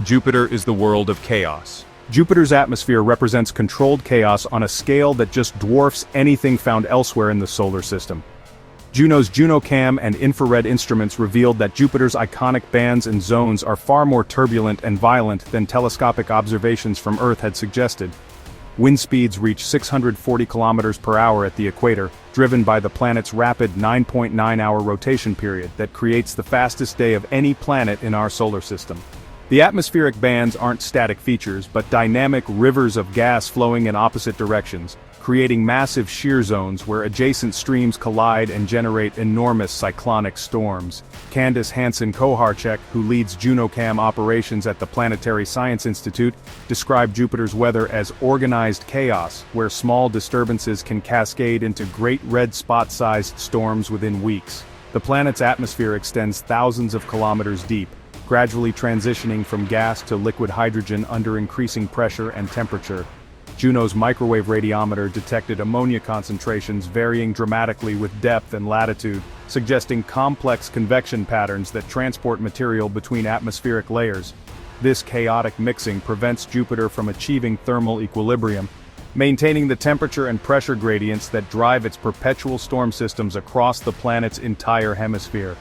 Jupiter is the world of chaos. Jupiter's atmosphere represents controlled chaos on a scale that just dwarfs anything found elsewhere in the solar system. Juno's JunoCam and infrared instruments revealed that Jupiter's iconic bands and zones are far more turbulent and violent than telescopic observations from Earth had suggested. Wind speeds reach 640 kilometers per hour at the equator, driven by the planet's rapid 9.9-hour rotation period that creates the fastest day of any planet in our solar system. The atmospheric bands aren't static features but dynamic rivers of gas flowing in opposite directions, creating massive shear zones where adjacent streams collide and generate enormous cyclonic storms. Candace Hansen-Koharchek, who leads JunoCam operations at the Planetary Science Institute, described Jupiter's weather as organized chaos, where small disturbances can cascade into great red spot-sized storms within weeks. The planet's atmosphere extends thousands of kilometers deep, gradually transitioning from gas to liquid hydrogen under increasing pressure and temperature. Juno's microwave radiometer detected ammonia concentrations varying dramatically with depth and latitude, suggesting complex convection patterns that transport material between atmospheric layers. This chaotic mixing prevents Jupiter from achieving thermal equilibrium, maintaining the temperature and pressure gradients that drive its perpetual storm systems across the planet's entire hemisphere.